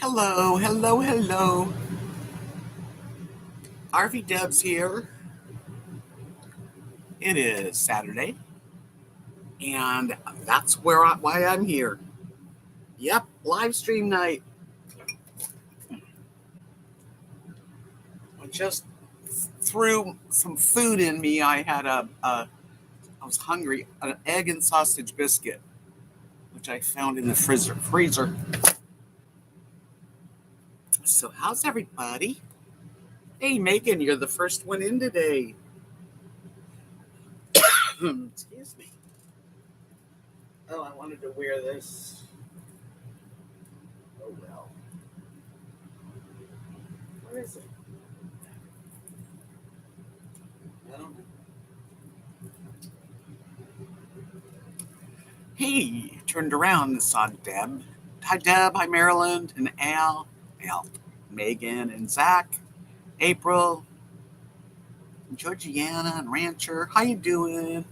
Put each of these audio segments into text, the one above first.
Hello, hello, hello. RVDebs here. It is Saturday, and that's why I'm here. Yep, live stream night. I just threw some food in me. I was hungry. An egg and sausage biscuit, which I found in the freezer. So how's everybody? Hey, Megan, you're the first one in today. Excuse me. Oh, I wanted to wear this. Oh well. Where is it? I don't know. Hey, turned around and saw Deb. Hi, Deb. Hi, Maryland and Al, Megan and Zach, April, Georgiana and Rancher. How you doing?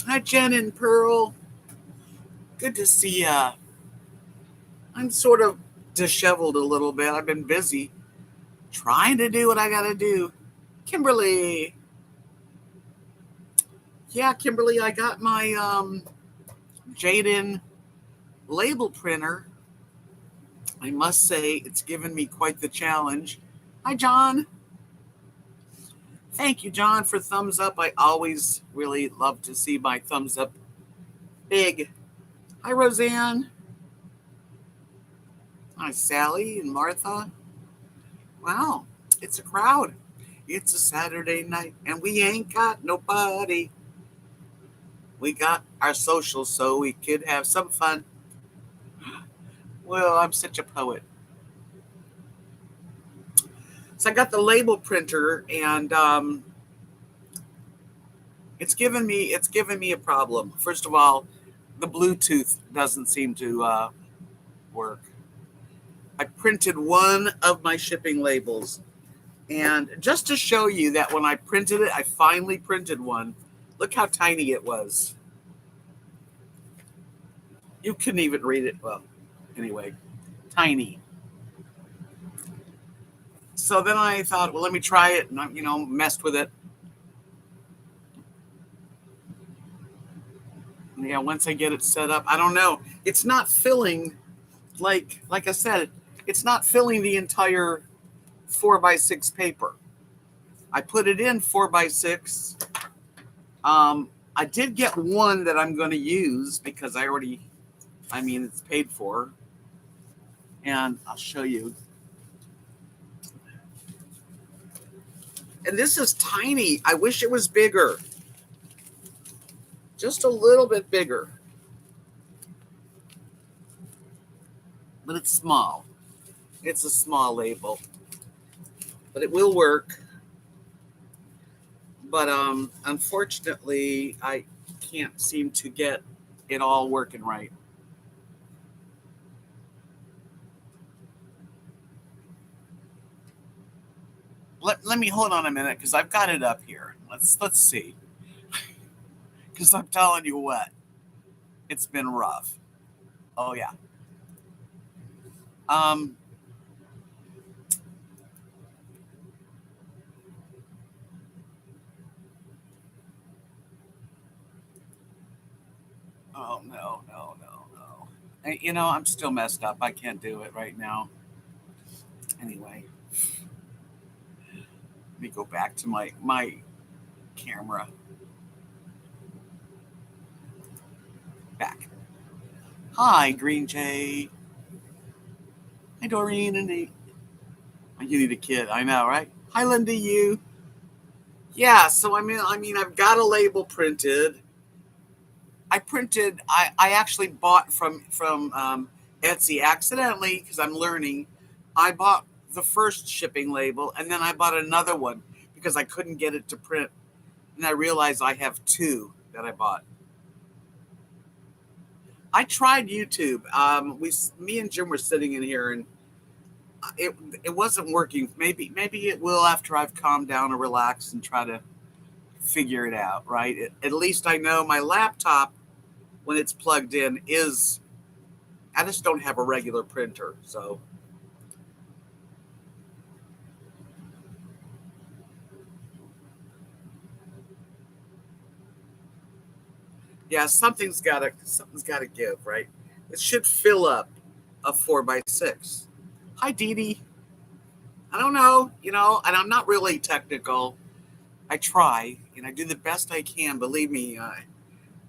Hi, Jen and Pearl. Good to see ya. I'm sort of disheveled a little bit. I've been busy trying to do what I gotta do. Kimberly. Yeah, Kimberly, I got my Jaden label printer. I must say, it's given me quite the challenge. Hi, John. Thank you, John, for thumbs up. I always really love to see my thumbs up big. Hi, Roseanne. Hi, Sally and Martha. Wow, it's a crowd. It's a Saturday night, and we ain't got nobody. We got our socials so we could have some fun. Well, I'm such a poet. So I got the label printer, and it's given me a problem. First of all, the Bluetooth doesn't seem to work. I printed one of my shipping labels, and just to show you that when I printed it, I finally printed one. Look how tiny it was. You couldn't even read it. Well, anyway, tiny. So then I thought, well, let me try it, and messed with it. Yeah, once I get it set up, I don't know. It's not filling, like I said, it's not filling the entire 4x6 paper. I put it in 4x6. I did get one that I'm going to use because it's paid for. And I'll show you. And this is tiny. I wish it was bigger. Just a little bit bigger. But it's small. It's a small label. But it will work. But unfortunately, I can't seem to get it all working right. Let me hold on a minute because I've got it up here. Let's see. Because I'm telling you what, it's been rough. Oh yeah. Um. Oh no. I'm still messed up. I can't do it right now. Anyway, let me go back to my camera. Back. Hi, Green Jay. Hi, Doreen and Nate. You need a kid. I know, right? Hi, Linda. You. Yeah. So I've got a label printed. I actually bought from Etsy accidentally because I'm learning. I bought the first shipping label and then I bought another one because I couldn't get it to print. And I realized I have two that I bought. I tried YouTube. Me and Jim were sitting in here and it wasn't working. Maybe it will after I've calmed down and relaxed and try to figure it out, right? At least I know my laptop, when it's plugged in, is I just don't have a regular printer, so. Yeah, something's gotta give, right? It should fill up a 4x6. Hi, Dee Dee. I don't know, and I'm not really technical. I try, and I do the best I can. Believe me,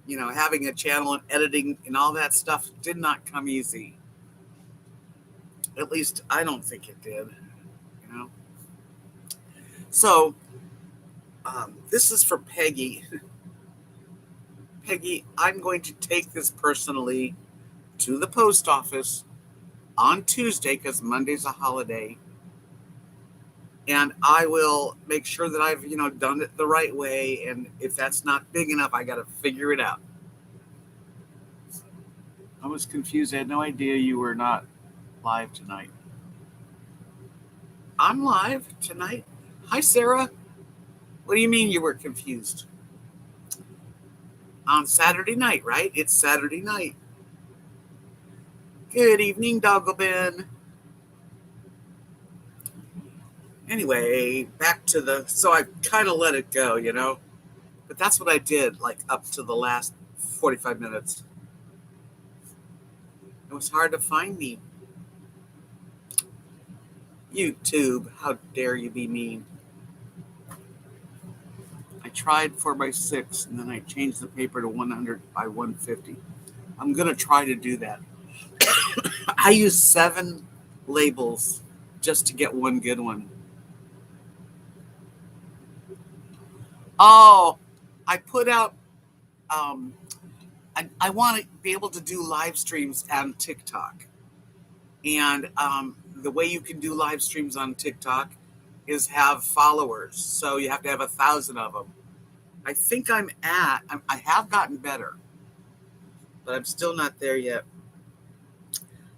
having a channel and editing and all that stuff did not come easy. At least I don't think it did, you know. So, this is for Peggy. Peggy, I'm going to take this personally to the post office on Tuesday because Monday's a holiday. And I will make sure that I've, done it the right way. And if that's not big enough, I got to figure it out. I was confused. I had no idea you were not live tonight. I'm live tonight. Hi, Sarah. What do you mean you were confused? On Saturday night, right? It's Saturday night. Good evening, Dogglebin. Anyway, back to so I kind of let it go, But that's what I did, like up to the last 45 minutes. It was hard to find me. YouTube, how dare you be mean? I tried 4x6 and then I changed the paper to 100 by 150. I'm going to try to do that. I use 7 labels just to get one good one. Oh, I put out, I want to be able to do live streams on TikTok. And the way you can do live streams on TikTok is have followers. So you have to have 1,000 of them. I think I have gotten better, but I'm still not there yet.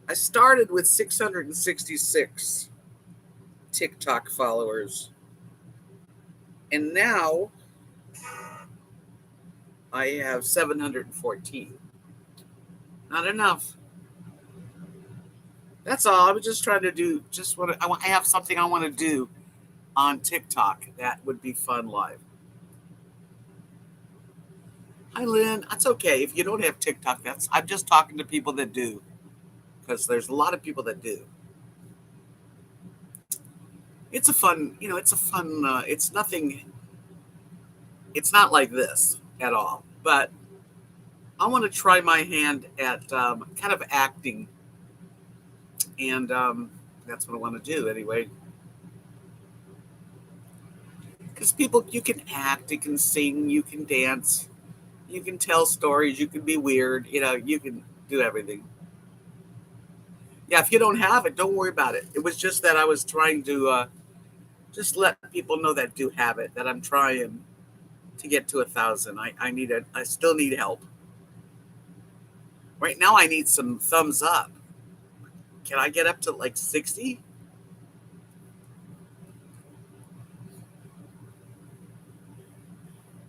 I started with 666 TikTok followers. And now I have 714. Not enough. That's all. I was just trying to do, I have something I want to do on TikTok that would be fun live. Hi, Lynn. That's okay. If you don't have TikTok, I'm just talking to people that do, because there's a lot of people that do. It's a fun, it's nothing, it's not like this at all, but I want to try my hand at kind of acting, and that's what I want to do anyway. Because you can act, you can sing, you can dance, you can tell stories, you can be weird, you can do everything. Yeah, if you don't have it, don't worry about it. It was just that I was trying to just let people know that do have it, that I'm trying to get to 1,000. I still need help. Right now I need some thumbs up. Can I get up to like 60?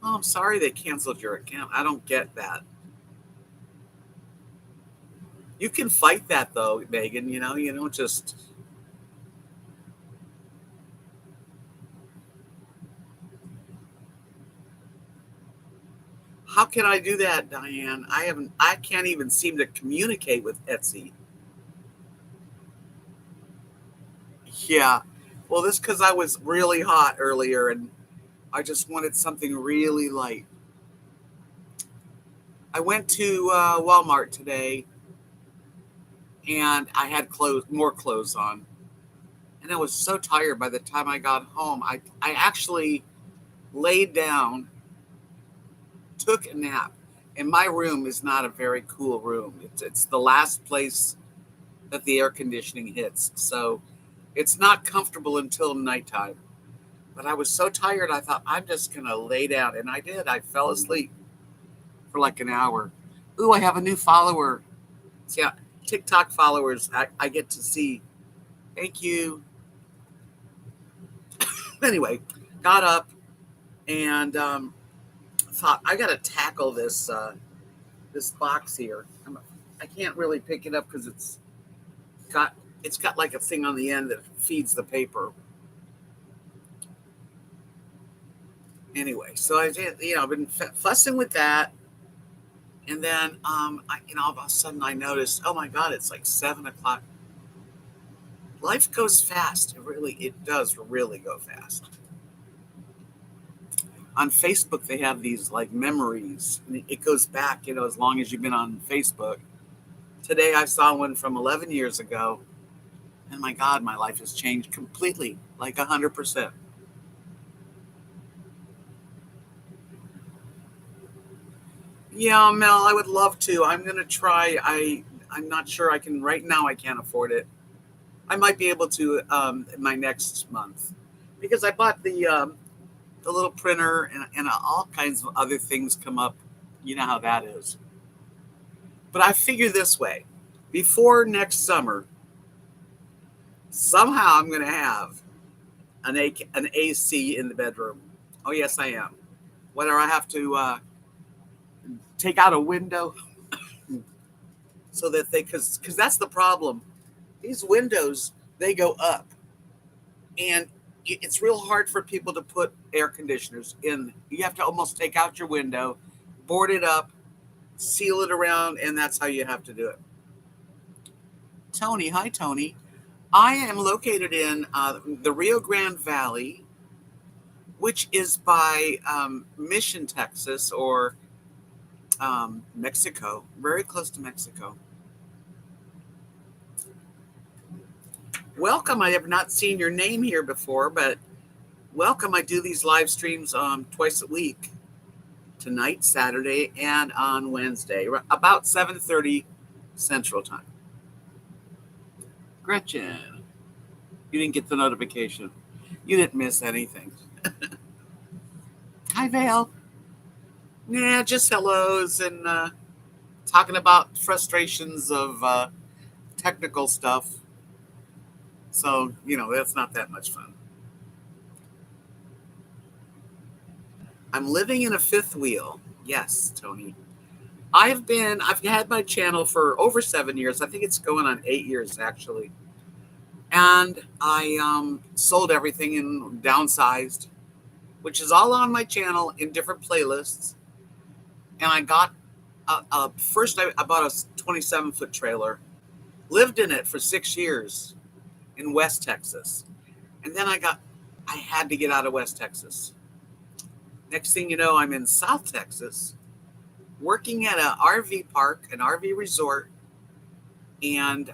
Oh, I'm sorry they canceled your account. I don't get that. You can fight that though, Megan, you don't just. How can I do that, Diane? I can't even seem to communicate with Etsy. Yeah. Well, this because I was really hot earlier and I just wanted something really light. I went to Walmart today and I had more clothes on. And I was so tired by the time I got home. I actually laid down, took a nap. And my room is not a very cool room. It's the last place that the air conditioning hits. So it's not comfortable until nighttime. But I was so tired, I thought, I'm just going to lay down. And I did. I fell asleep for like an hour. Ooh, I have a new follower. See, TikTok followers, I get to see. Thank you. Anyway, got up and thought, I got to tackle this box here. I can't really pick it up because got it's got like a thing on the end that feeds the paper. Anyway, so I've been fussing with that, and then all of a sudden I noticed, oh my God, it's like 7 o'clock. Life goes fast. It does really go fast. On Facebook, they have these like memories. And it goes back, as long as you've been on Facebook. Today, I saw one from 11 years ago, and my God, my life has changed completely, like 100%. Yeah, Mel, I would love to. I'm gonna try. I'm not sure I can right now. I can't afford it. I might be able to my next month because I bought the little printer and all kinds of other things come up. You know how that is. But I figure this way: before next summer, somehow I'm going to have an AC in the bedroom. Oh yes, I am. Whether I have to take out a window so that because that's the problem. These windows, they go up, and it's real hard for people to put air conditioners in. You have to almost take out your window, board it up, seal it around, and that's how you have to do it. Tony, hi Tony. I am located in the Rio Grande Valley, which is by Mission, Texas, or Mexico, very close to Mexico. Welcome. I have not seen your name here before, but welcome. I do these live streams twice a week, tonight, Saturday, and on Wednesday, about 7:30 Central Time. Gretchen, you didn't get the notification. You didn't miss anything. Hi, Vale. Nah, just hellos and talking about frustrations of technical stuff. So, that's not that much fun. I'm living in a fifth wheel. Yes, Tony. I've had my channel for over 7 years. I think it's going on 8 years, actually. And I sold everything and downsized, which is all on my channel in different playlists. And I got, first I bought a 27-foot trailer, lived in it for 6 years in West Texas. And then I had to get out of West Texas. Next thing you know, I'm in South Texas, working at an RV park, an RV resort, and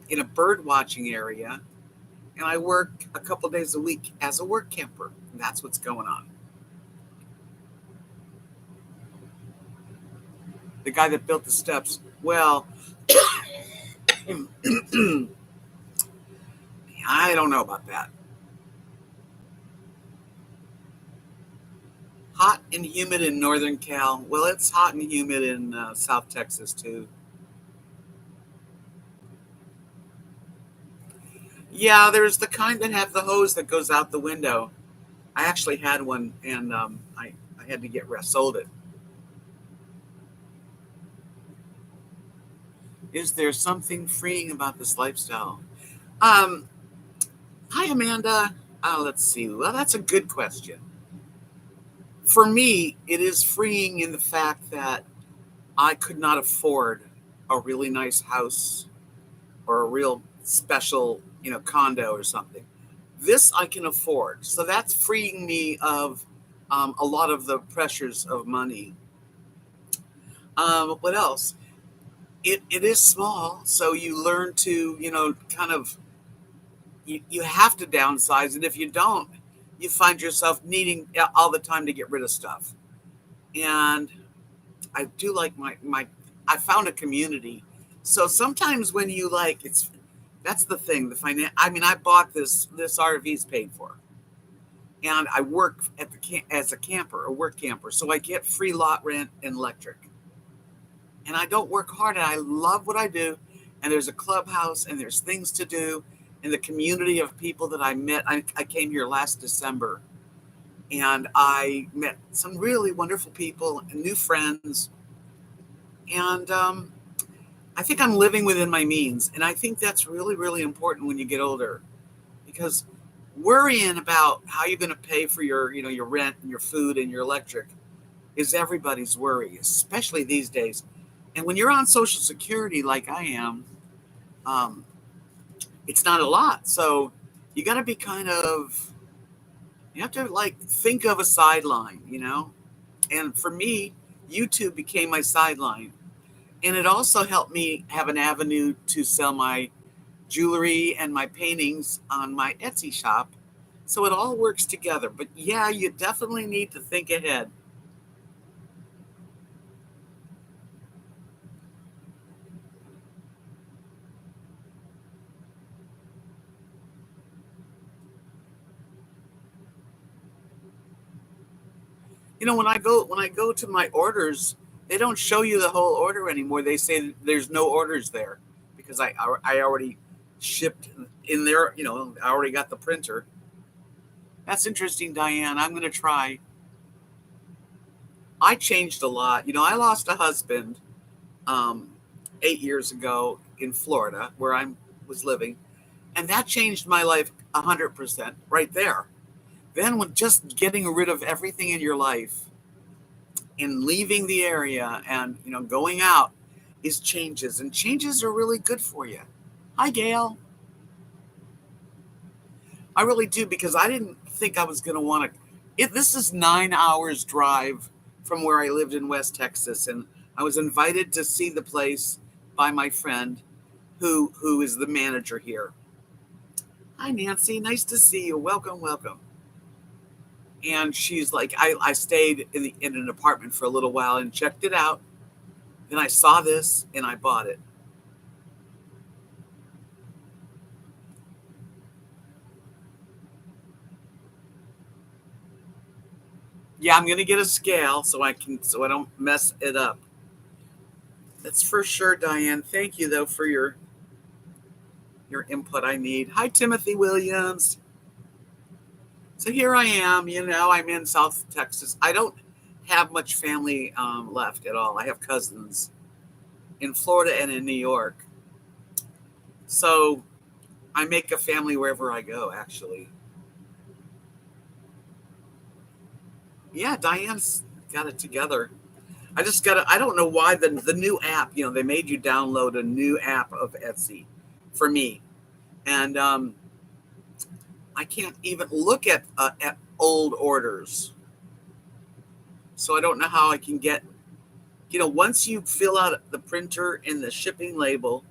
in a bird watching area. And I work a couple days a week as a work camper. And that's what's going on. The guy that built the steps, well, I don't know about that. Hot and humid in Northern Cal. Well, it's hot and humid in South Texas, too. Yeah, there's the kind that have the hose that goes out the window. I actually had one, and I had to sold it. Is there something freeing about this lifestyle? Hi, Amanda. Let's see. Well, that's a good question. For me, it is freeing in the fact that I could not afford a really nice house or a real special, condo or something. This I can afford. So that's freeing me of a lot of the pressures of money. What else? It is small. So you learn to, kind of, you have to downsize. And if you don't, you find yourself needing all the time to get rid of stuff. And I do like I found a community. So sometimes when you that's the thing, I bought this RV's paid for. And I work as a camper, a work camper. So I get free lot rent and electric. And I don't work hard, and I love what I do. And there's a clubhouse, and there's things to do. And the community of people that I met. I came here last December, and I met some really wonderful people and new friends. And I think I'm living within my means. And I think that's really, really important when you get older, because worrying about how you're going to pay for your rent and your food and your electric is everybody's worry, especially these days. And when you're on Social Security like I am, um, it's not a lot. So you got to be you have to like think of a sideline. And for me, YouTube became my sideline. And it also helped me have an avenue to sell my jewelry and my paintings on my Etsy shop. So it all works together. But yeah, you definitely need to think ahead. When I go to my orders, they don't show you the whole order anymore. They say there's no orders there because I already shipped in there. I already got the printer. That's interesting, Diane. I'm going to try. I changed a lot. I lost a husband um, 8 years ago in Florida, where I was living, and that changed my life 100% right there. Then, with just getting rid of everything in your life and leaving the area and going out is changes, and changes are really good for you. Hi, Gail. I really do, because I didn't think I was going to want to. This is 9 hours drive from where I lived in West Texas, and I was invited to see the place by my friend, who is the manager here. Hi, Nancy. Nice to see you. Welcome, welcome. And she's like, I stayed in an apartment for a little while and checked it out. Then I saw this and I bought it. Yeah, I'm gonna get a scale so I don't mess it up. That's for sure, Diane. Thank you though for your input. I need. Hi, Timothy Williams. So here I am. I'm in South Texas. I don't have much family left at all. I have cousins in Florida and in New York. So I make a family wherever I go. Actually, yeah, Diane's got it together. I just got to, I don't know why the new app, they made you download a new app of Etsy for me. And I can't even look at old orders. So I don't know how I can get, once you fill out the printer and the shipping label,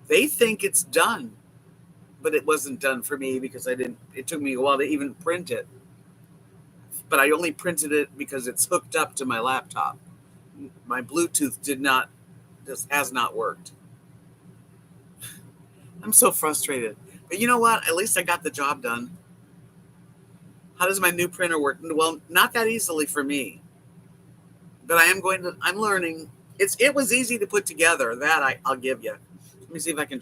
they think it's done. But it wasn't done for me because it took me a while to even print it. But I only printed it because it's hooked up to my laptop. My Bluetooth just has not worked. I'm so frustrated. But you know what? At least I got the job done. How does my new printer work? Well, not that easily for me. But I'm learning. It was easy to put together. I'll give you. Let me see if I can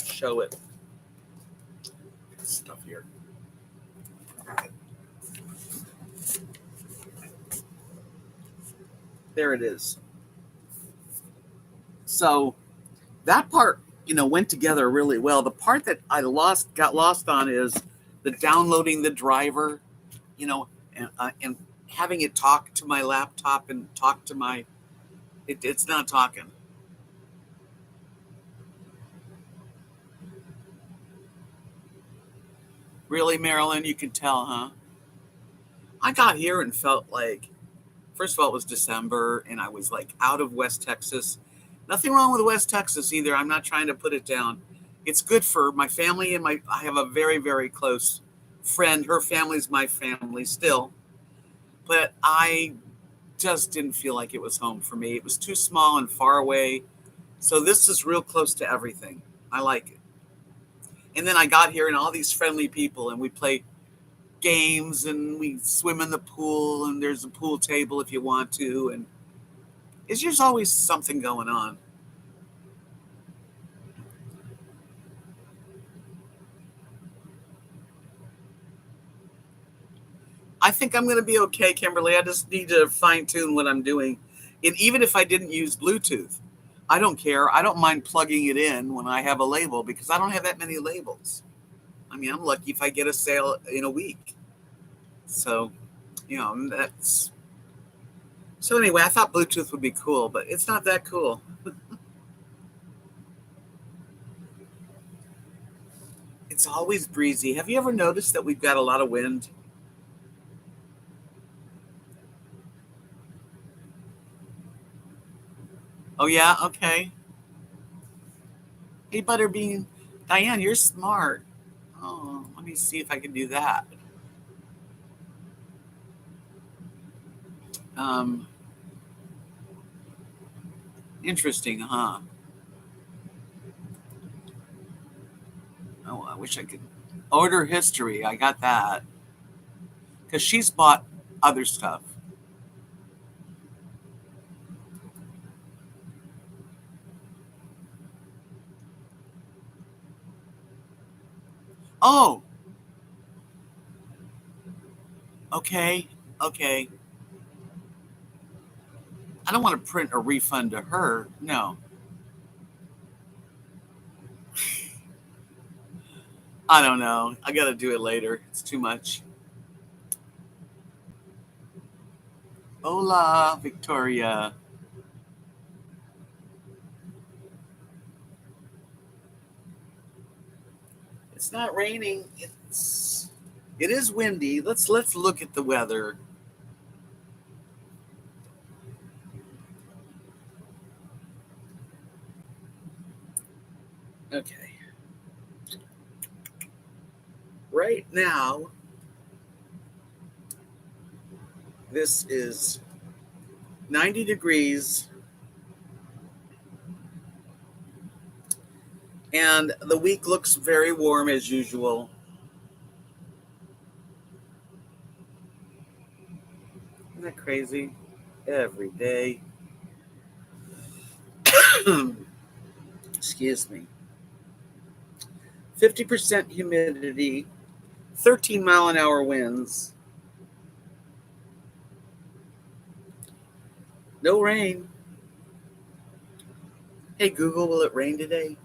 show it. Stuff here. There it is. So that part, went together really well. The part that got lost on is the downloading the driver, and having it talk to my laptop and talk to it's not talking. Really, Marilyn, you can tell, huh? I got here and felt like, first of all, it was December and I was like out of West Texas. Nothing wrong with West Texas either. I'm not trying to put it down. It's good for my family, and I have a very, very close friend. Her family's my family still. But I just didn't feel like it was home for me. It was too small and far away. So this is real close to everything. I like it. And then I got here and all these friendly people, and we play games and we swim in the pool, and there's a pool table if you want to, and it's just always something going on. I think I'm going to be okay, Kimberly. I just need to fine tune what I'm doing. And even if I didn't use Bluetooth, I don't care. I don't mind plugging it in when I have a label because I don't have that many labels. I mean, I'm lucky if I get a sale in a week. So, that's. So anyway, I thought Bluetooth would be cool, but it's not that cool. It's always breezy. Have you ever noticed that we've got a lot of wind? Oh, yeah? Okay. Hey, Butterbean. Diane, you're smart. Oh, let me see if I can do that. Um, Interesting, huh? Oh, I wish I could. Order history. I got that. Because she's bought other stuff. Oh, okay. Okay. I don't want to print a refund to her. No. I don't know. I got to do it later. It's too much. Hola, Victoria. It's not raining. It is windy. Let's look at the weather. Okay. Right now, this is 90 degrees, and the week looks very warm as usual. Isn't that crazy? Every day. Excuse me. 50% humidity, 13-mile-an-hour winds. No rain. Hey, Google, will it rain today?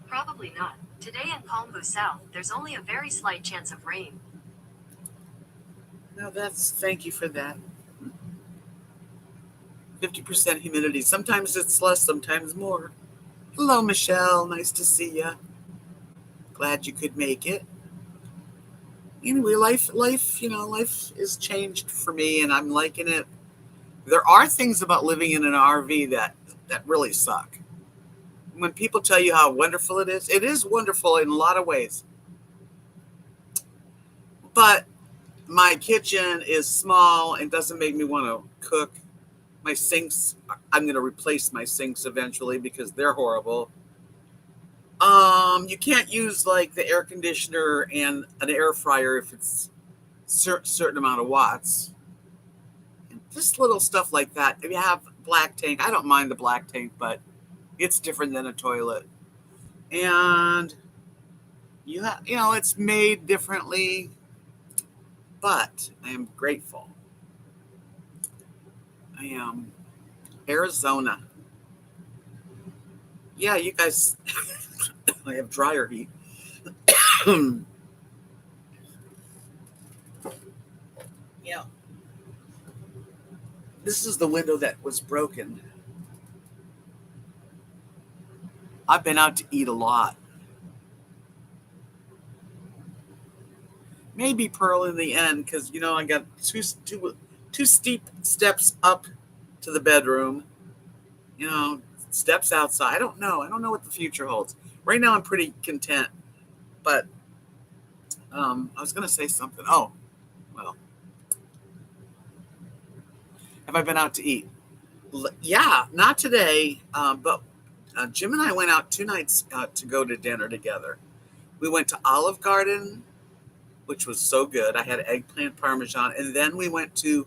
Probably not. Today in Palmview South, there's only a very slight chance of rain. No, thank you for that. 50% humidity. Sometimes it's less, sometimes more. Hello, Michelle. Nice to see you. Glad you could make it. Anyway, life is changed for me, and I'm liking it. There are things about living in an RV that really suck. When people tell you how wonderful it is wonderful in a lot of ways. But my kitchen is small and doesn't make me want to cook. My sinks, I'm going to replace my sinks eventually because they're horrible. You can't use like the air conditioner and an air fryer if it's certain amount of watts. And just little stuff like that. If you have black tank, I don't mind the black tank, but it's different than a toilet. And it's made differently, but I am grateful. I am. Arizona. Yeah, you guys, I have dryer heat. Yeah. This is the window that was broken. I've been out to eat a lot. Maybe Pearl in the end because I got two steep steps up to the bedroom. Steps outside. I don't know. I don't know what the future holds. Right now, I'm pretty content. But I was going to say something. Oh, well, have I been out to eat? Yeah, not today. But Jim and I went out 2 nights to go to dinner together. We went to Olive Garden, which was so good. I had eggplant parmesan. And then we went to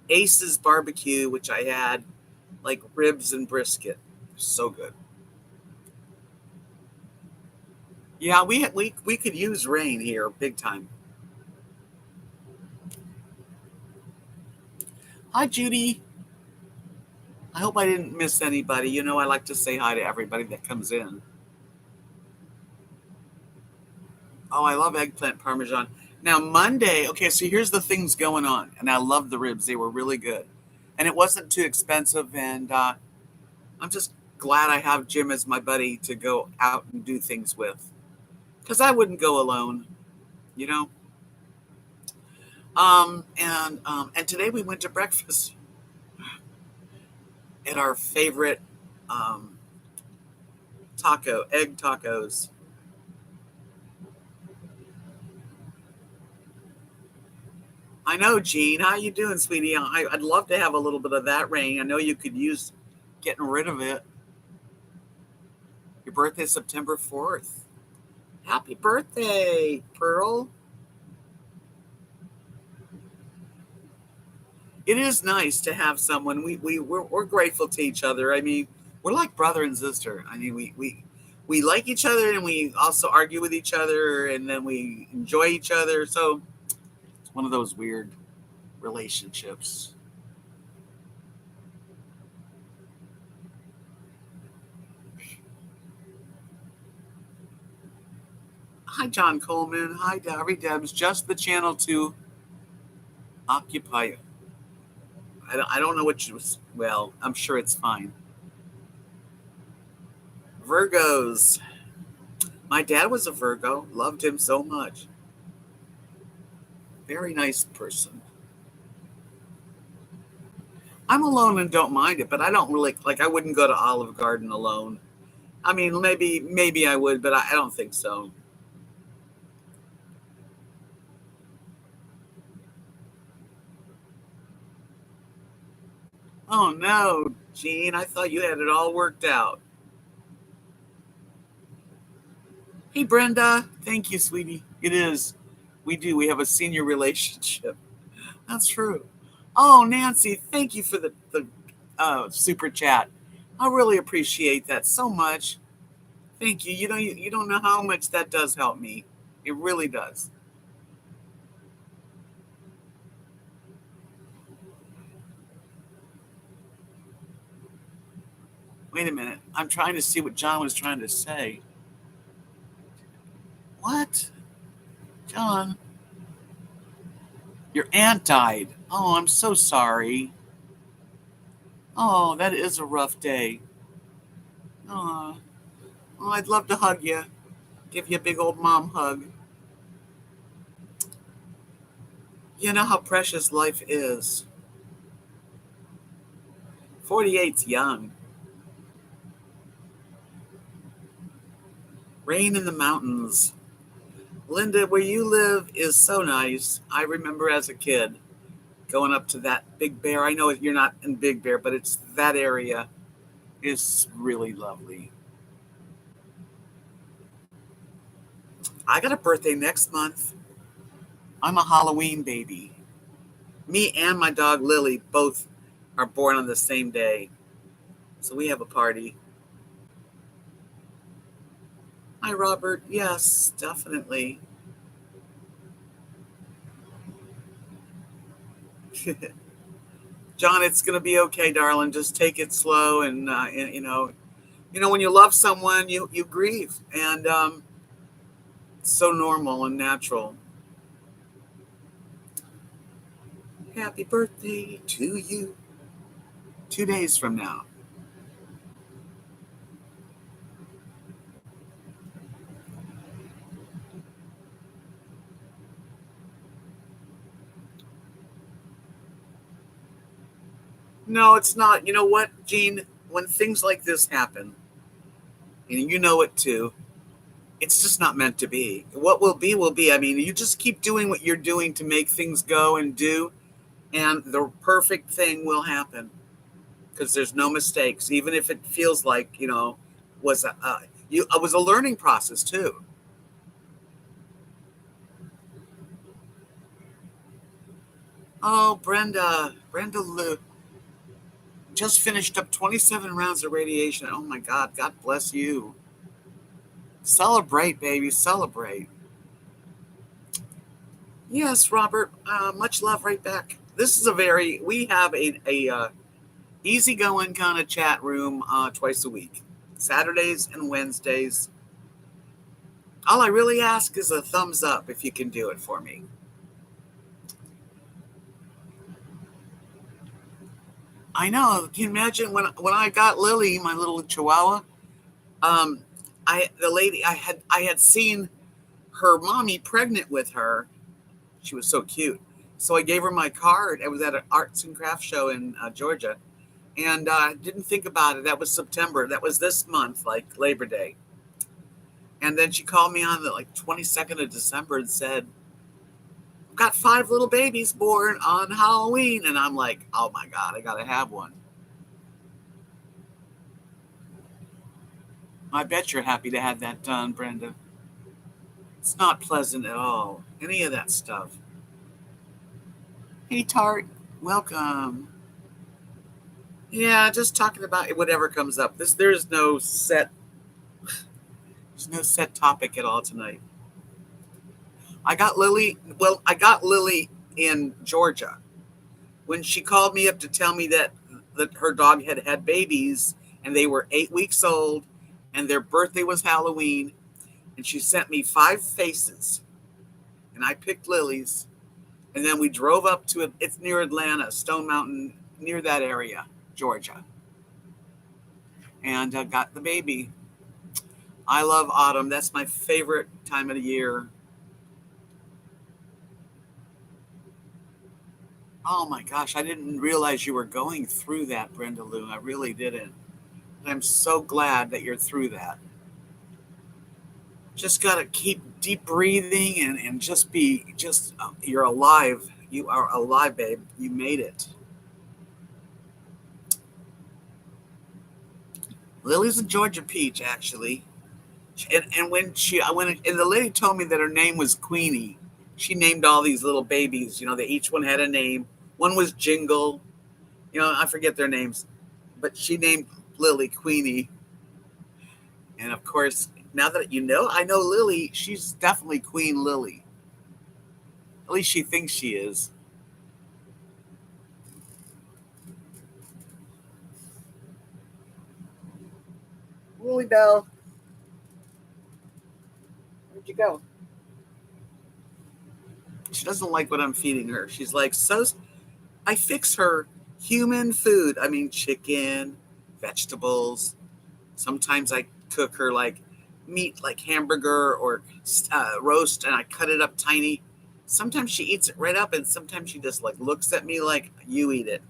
Ace's Barbecue, which I had like ribs and brisket. So good. Yeah, we could use rain here big time. Hi, Judy. I hope I didn't miss anybody. You know, I like to say hi to everybody that comes in. Oh, I love eggplant parmesan. Now, Monday, okay, so here's the things going on. And I love the ribs. They were really good. And it wasn't too expensive. And I'm just glad I have Jim as my buddy to go out and do things with. Because I wouldn't go alone, you know? And today we went to breakfast at our favorite um, egg tacos. I know, Jean. How you doing, sweetie? I'd love to have a little bit of that rain. I know you could use getting rid of it. Your birthday is September 4th. Happy birthday, Pearl. It is nice to have someone. We're grateful to each other. I mean, we're like brother and sister. I mean, we like each other, and we also argue with each other, and then we enjoy each other. So it's one of those weird relationships. Hi, John Coleman. Hi, RVDebs. Just the channel to occupy. I don't know what you was. Well, I'm sure it's fine. Virgos. My dad was a Virgo. Loved him so much. Very nice person. I'm alone and don't mind it, but I don't really like. I wouldn't go to Olive Garden alone. I mean, maybe I would, but I don't think so. Oh no, Gene, I thought you had it all worked out. Hey, Brenda. Thank you, sweetie. It is. We do. We have a senior relationship. That's true. Oh, Nancy, thank you for the super chat. I really appreciate that so much. Thank you. You don't know how much that does help me. It really does. Wait a minute. I'm trying to see what John was trying to say. What? John, your aunt died. Oh, I'm so sorry. Oh, that is a rough day. Oh, well, I'd love to hug you. Give you a big old mom hug. You know how precious life is. 48's young. Rain in the mountains. Linda, where you live is so nice. I remember as a kid going up to that Big Bear. I know you're not in Big Bear, but it's that area is really lovely. I got a birthday next month. I'm a Halloween baby. Me and my dog Lily both are born on the same day. So we have a party. Hi, Robert. Yes, definitely. John, it's going to be okay, darling. Just take it slow. And when you love someone, you grieve. And it's so normal and natural. Happy birthday to you. 2 days from now. No, it's not. You know what, Gene? When things like this happen, and you know it too, it's just not meant to be. What will be, will be. I mean, you just keep doing what you're doing to make things go and do, and the perfect thing will happen because there's no mistakes, even if it feels like, was it was a learning process too. Oh, Brenda Lou just finished up 27 rounds of radiation. Oh my God, God bless you. Celebrate, baby, celebrate. Yes, Robert. Much love right back. This is we have easygoing kind of chat room twice a week, Saturdays and Wednesdays. All I really ask is a thumbs up if you can do it for me. I know. Can you imagine when I got Lily, my little Chihuahua? Um, the lady I had seen her mommy pregnant with her. She was so cute. So I gave her my card. I was at an arts and crafts show in Georgia, and didn't think about it. That was September. That was this month, like Labor Day. And then she called me on the 22nd of December and said, "I've got 5 little babies born on Halloween." And I'm like, "Oh my God, I gotta have one." I bet you're happy to have that done, Brenda. It's not pleasant at all. Any of that stuff. Hey, Tart, welcome. Yeah, just talking about whatever comes up. There's no set topic at all tonight. I got Lily. Well, I got Lily in Georgia when she called me up to tell me that her dog had babies and they were 8 weeks old and their birthday was Halloween, and she sent me 5 faces and I picked Lily's, and then we drove up to it. It's near Atlanta, Stone Mountain, near that area, Georgia, and got the baby. I love autumn. That's my favorite time of the year. Oh my gosh, I didn't realize you were going through that, Brenda Lou. I really didn't. I'm so glad that you're through that. Just got to keep deep breathing and just you're alive. You are alive, babe. You made it. Lily's a Georgia peach, actually. And when the lady told me that her name was Queenie, she named all these little babies. They each one had a name. One was Jingle. I forget their names, but she named Lily Queenie. And of course, now that I know Lily, she's definitely Queen Lily. At least she thinks she is. Lily Bell, where'd you go? She doesn't like what I'm feeding her. She's like, so I fix her human food. I mean, chicken, vegetables. Sometimes I cook her like meat, like hamburger or roast, and I cut it up tiny. Sometimes she eats it right up, and sometimes she just looks at me like, "You eat it."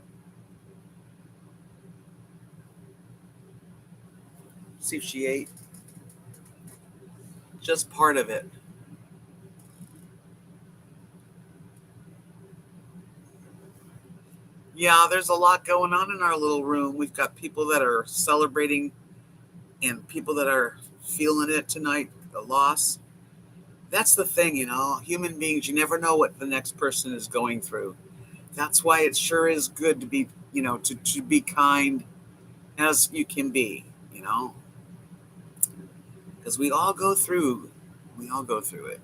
See if she ate just part of it. Yeah, there's a lot going on in our little room. We've got people that are celebrating and people that are feeling it tonight, the loss. That's the thing, human beings, you never know what the next person is going through. That's why it sure is good to be, to be kind as you can be, because we all go through it.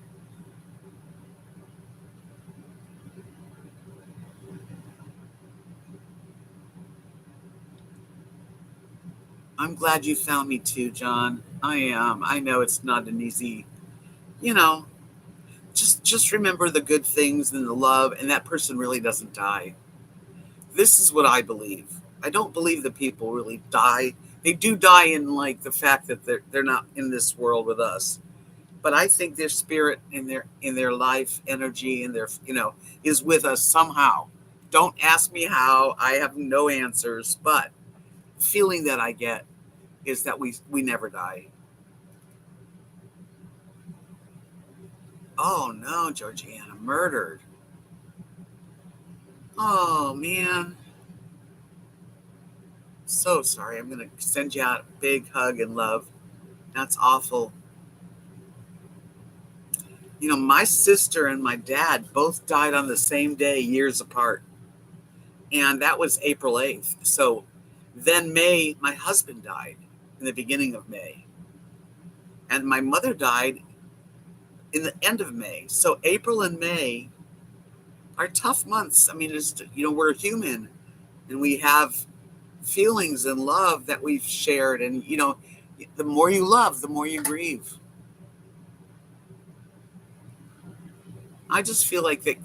I'm glad you found me too, John. I am. I know it's not an easy, you know, just remember the good things and the love, and that person really doesn't die. This is what I believe. I don't believe that people really die. They do die in the fact that they're not in this world with us. But I think their spirit and their life energy and their is with us somehow. Don't ask me how. I have no answers, but the feeling that I get is that we never die. Oh no, Georgiana, murdered. Oh man, so sorry. I'm gonna send you out a big hug and love. That's awful. My sister and my dad both died on the same day, years apart, and that was April 8th. So then my husband died in the beginning of May, and my mother died in the end of May. So April and May are tough months. I mean, we're human, and we have feelings and love that we've shared. And, the more you love, the more you grieve. I just feel like that.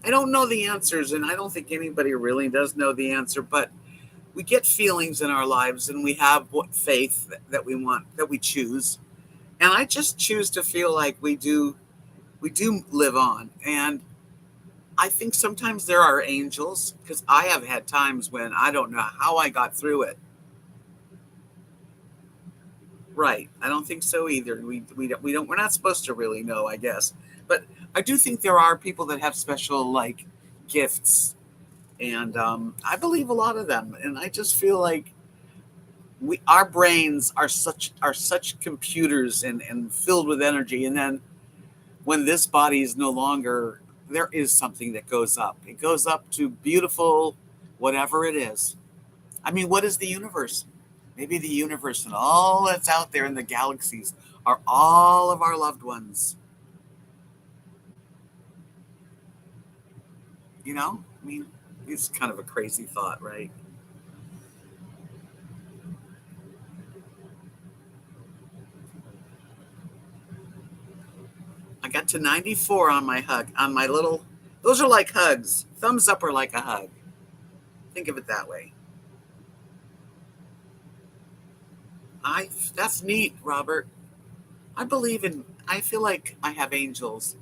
I don't know the answers, and I don't think anybody really does know the answer, but we get feelings in our lives, and we have what faith that we want, that we choose. And I just choose to feel like we do live on. And I think sometimes there are angels, because I have had times when I don't know how I got through it. Right. I don't think so either. We're not supposed to really know, I guess. But I do think there are people that have special gifts, and I believe a lot of them. And I just feel like our brains are such computers and filled with energy. And then when this body is no longer, there is something that goes up. It goes up to beautiful, whatever it is. I mean, what is the universe? Maybe the universe and all that's out there in the galaxies are all of our loved ones. I mean, it's kind of a crazy thought, right? I got to 94 on my hug, on my little, those are like hugs. Thumbs up are like a hug. Think of it that way. That's neat, Robert. I feel like I have angels.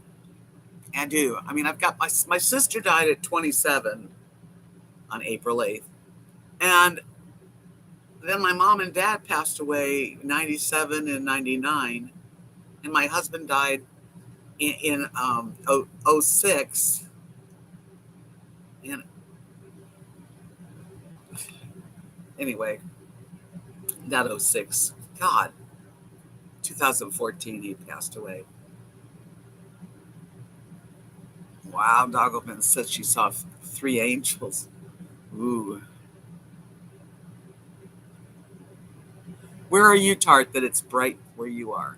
I do. I mean, I've got my sister died at 27 on April 8th. And then my mom and dad passed away 97 and 99. And my husband died in 06. And anyway, not 06. God, 2014 he passed away. Wow, Doggleman said she saw 3 angels. Ooh. Where are you, Tart, that it's bright where you are?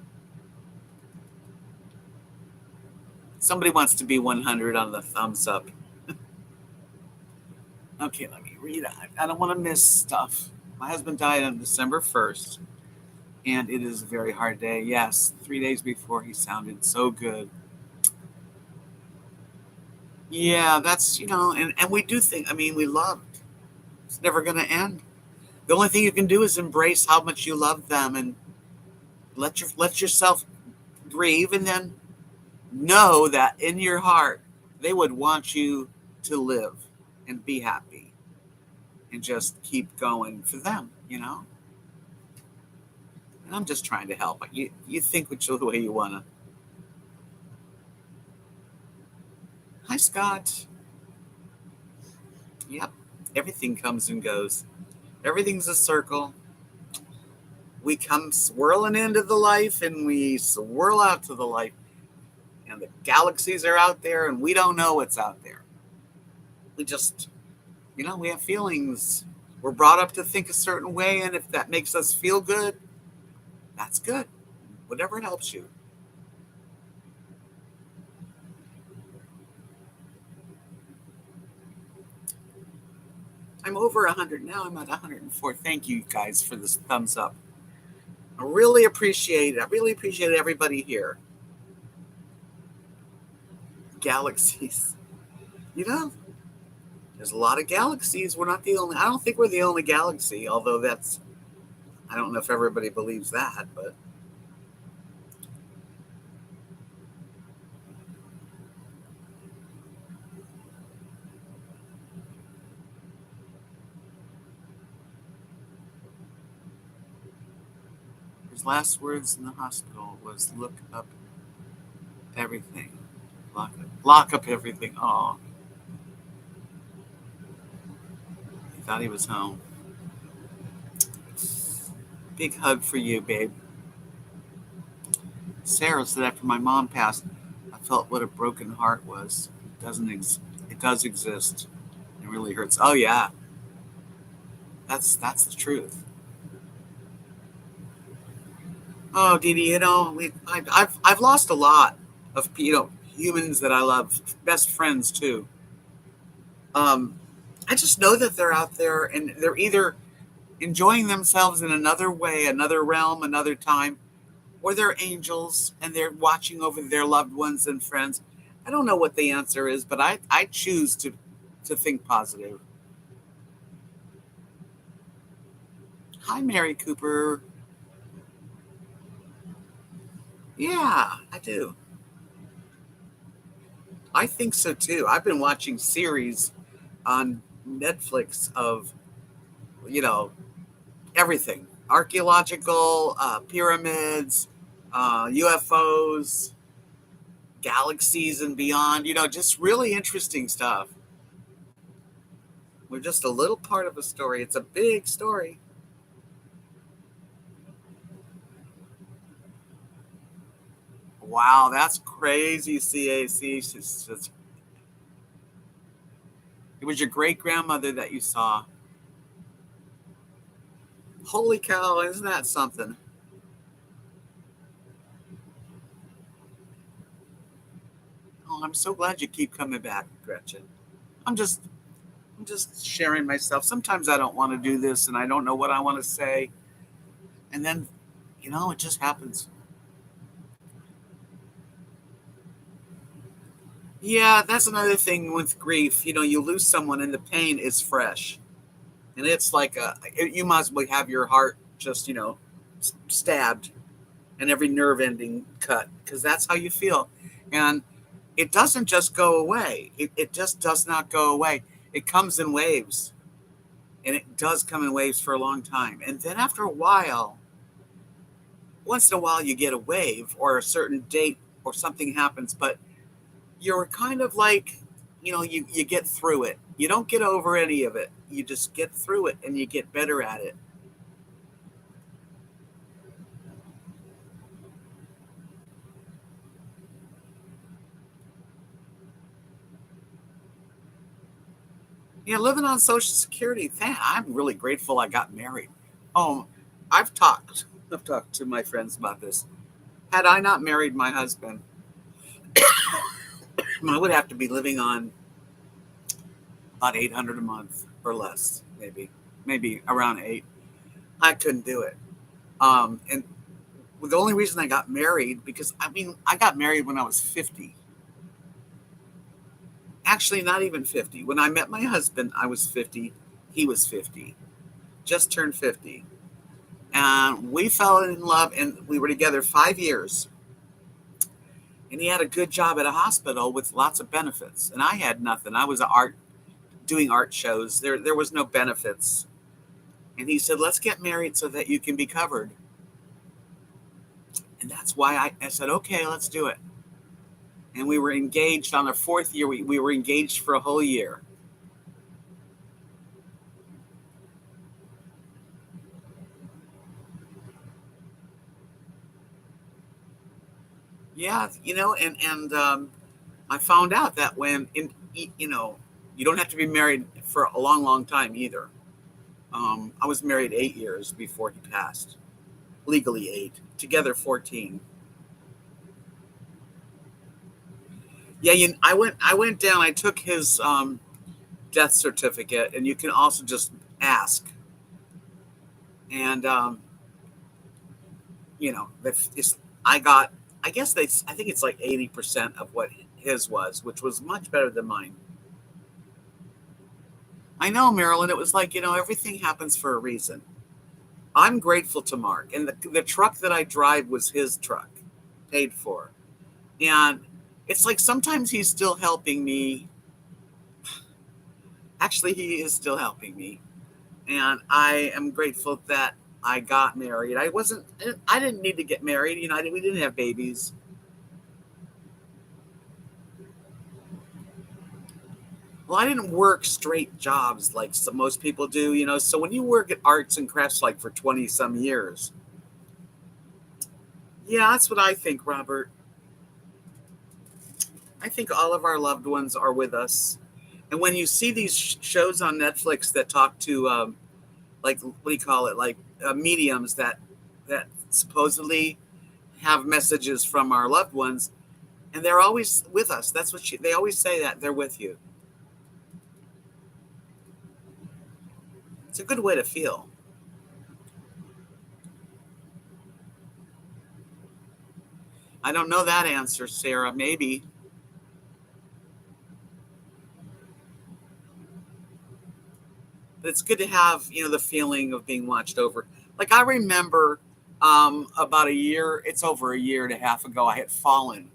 Somebody wants to be 100 on the thumbs up. Okay, let me read. I don't want to miss stuff. My husband died on December 1st, and it is a very hard day. Yes, 3 days before he sounded so good. Yeah, that's, and we do think, I mean, we love. It's never going to end. The only thing you can do is embrace how much you love them and let yourself grieve, and then know that in your heart they would want you to live and be happy and just keep going for them, And I'm just trying to help. You think the way you want to. Hi, Scott. Yep. Everything comes and goes. Everything's a circle. We come swirling into the life and we swirl out to the life. And the galaxies are out there and we don't know what's out there. We just, we have feelings. We're brought up to think a certain way. And if that makes us feel good, that's good. Whatever helps you. I'm over 100 now. I'm at 104. Thank you guys for this thumbs up. I really appreciate it. I really appreciate everybody here. Galaxies. There's a lot of galaxies. We're not the only. I don't think we're the only galaxy, although I don't know if everybody believes that, but. His last words in the hospital was, "Look up everything. Lock up everything." Oh. He thought he was home. Big hug for you, babe. Sarah said after my mom passed, I felt what a broken heart was. It does exist. It really hurts. Oh yeah. That's the truth. Oh, Dee Dee, I've lost a lot of humans that I love, best friends too. I just know that they're out there, and they're either enjoying themselves in another way, another realm, another time, or they're angels and they're watching over their loved ones and friends. I don't know what the answer is, but I choose to think positive. Hi, Mary Cooper. Yeah, I do. I think so too. I've been watching series on Netflix of, you know, everything archaeological, pyramids, UFOs, galaxies and beyond, just really interesting stuff. We're just a little part of a story. It's a big story. Wow, that's crazy, CAC. It was your great grandmother that you saw. Holy cow, isn't that something? Oh, I'm so glad you keep coming back, Gretchen. I'm just I'm just sharing myself. Sometimes I don't want to do this and I don't know what I want to say. And then, it just happens. Yeah, that's another thing with grief. You lose someone and the pain is fresh. And it's like you might as well have your heart just, stabbed and every nerve ending cut because that's how you feel. And it doesn't just go away. It just does not go away. It comes in waves, and it does come in waves for a long time. And then after a while, once in a while, you get a wave or a certain date or something happens, but you're kind of like, you get through it. You don't get over any of it. You just get through it and you get better at it. Yeah, living on Social Security. I'm really grateful I got married. Oh, I've talked. I've talked to my friends about this. Had I not married my husband, I would have to be living on about 800 a month or less, maybe around eight. I couldn't do it. And the only reason I got married because I got married when I was 50. Actually, not even 50. When I met my husband, I was 50. He was 50. Just turned 50. And we fell in love and we were together 5 years. And he had a good job at a hospital with lots of benefits. And I had nothing. I was doing art shows. There was no benefits. And he said, let's get married so that you can be covered. And that's why I said, okay, let's do it. And we were engaged on the fourth year. We were engaged for a whole year. Yeah, and I found out that you don't have to be married for a long, long time either. I was married 8 years before he passed, legally eight, together 14. Yeah, I went down. I took his death certificate, and you can also just ask. And it's I got. I guess I think it's like 80% of what his was, which was much better than mine. I know, Marilyn. It was like everything happens for a reason. I'm grateful to Mark, and the truck that I drive was his truck, paid for, and it's like sometimes he's still helping me. Actually, he is still helping me, and I am grateful that I got married. I didn't need to get married. We didn't have babies. Well, I didn't work straight jobs like most people do. So when you work at arts and crafts like for 20 some years, yeah, that's what I think, Robert. I think all of our loved ones are with us. And when you see these shows on Netflix that talk to, like, what do you call it, like mediums that supposedly have messages from our loved ones, and they're always with us. That's what they always say, that they're with you. It's a good way to feel. I don't know that answer, Sarah. Maybe. But it's good to have, the feeling of being watched over. Like I remember about a year, it's over a year and a half ago, I had fallen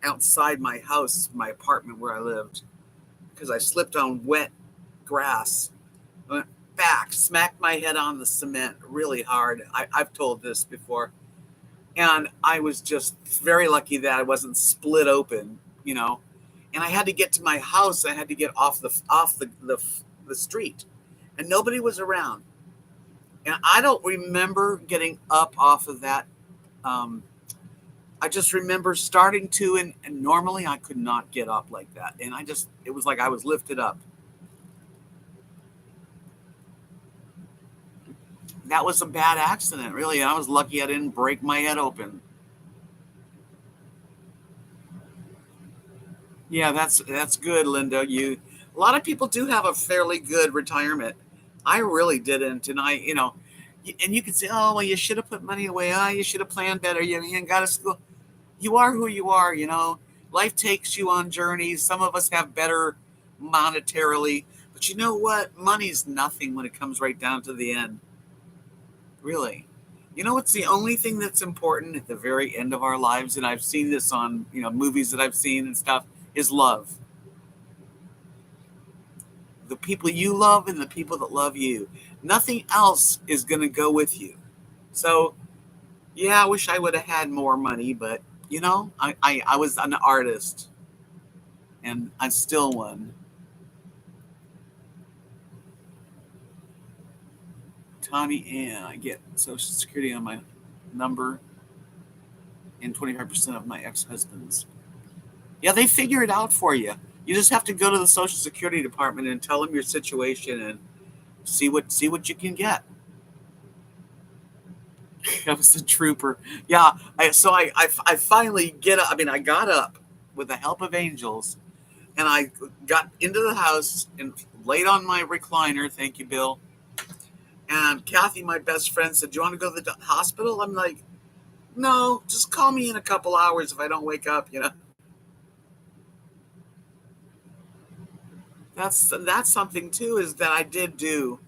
outside my house, my apartment where I lived, because I slipped on wet grass. I went back, smacked my head on the cement really hard. I've told this before. And I was just very lucky that I wasn't split open, And I had to get to my house. I had to get off the street, and nobody was around. And I don't remember getting up off of that. Um, I just remember starting to, and normally I could not get up like that. And it was like I was lifted up. That was a bad accident, really. I was lucky I didn't break my head open. Yeah, that's good, Linda. A lot of people do have a fairly good retirement. I really didn't, and and you could say, oh well, you should have put money away. Oh, you should have planned better. You got to school. You are who you are. Life takes you on journeys. Some of us have better monetarily, but you know what? Money's nothing when it comes right down to the end. Really. It's the only thing that's important at the very end of our lives, and I've seen this on, movies that I've seen and stuff, is love. The people you love and the people that love you. Nothing else is going to go with you. So, yeah, I wish I would have had more money, but, I was an artist, and I'm still one. Tommy Ann, I get Social Security on my number and 25% of my ex-husband's. Yeah, they figure it out for you. You just have to go to the Social Security Department and tell them your situation and see what you can get. I was a trooper. Yeah, I finally get up. I mean, I got up with the help of angels, and I got into the house and laid on my recliner. Thank you, Bill. And Kathy, my best friend, said, "Do you want to go to the hospital?" I'm like, "No, just call me in a couple hours if I don't wake up." That's something too, is that I did do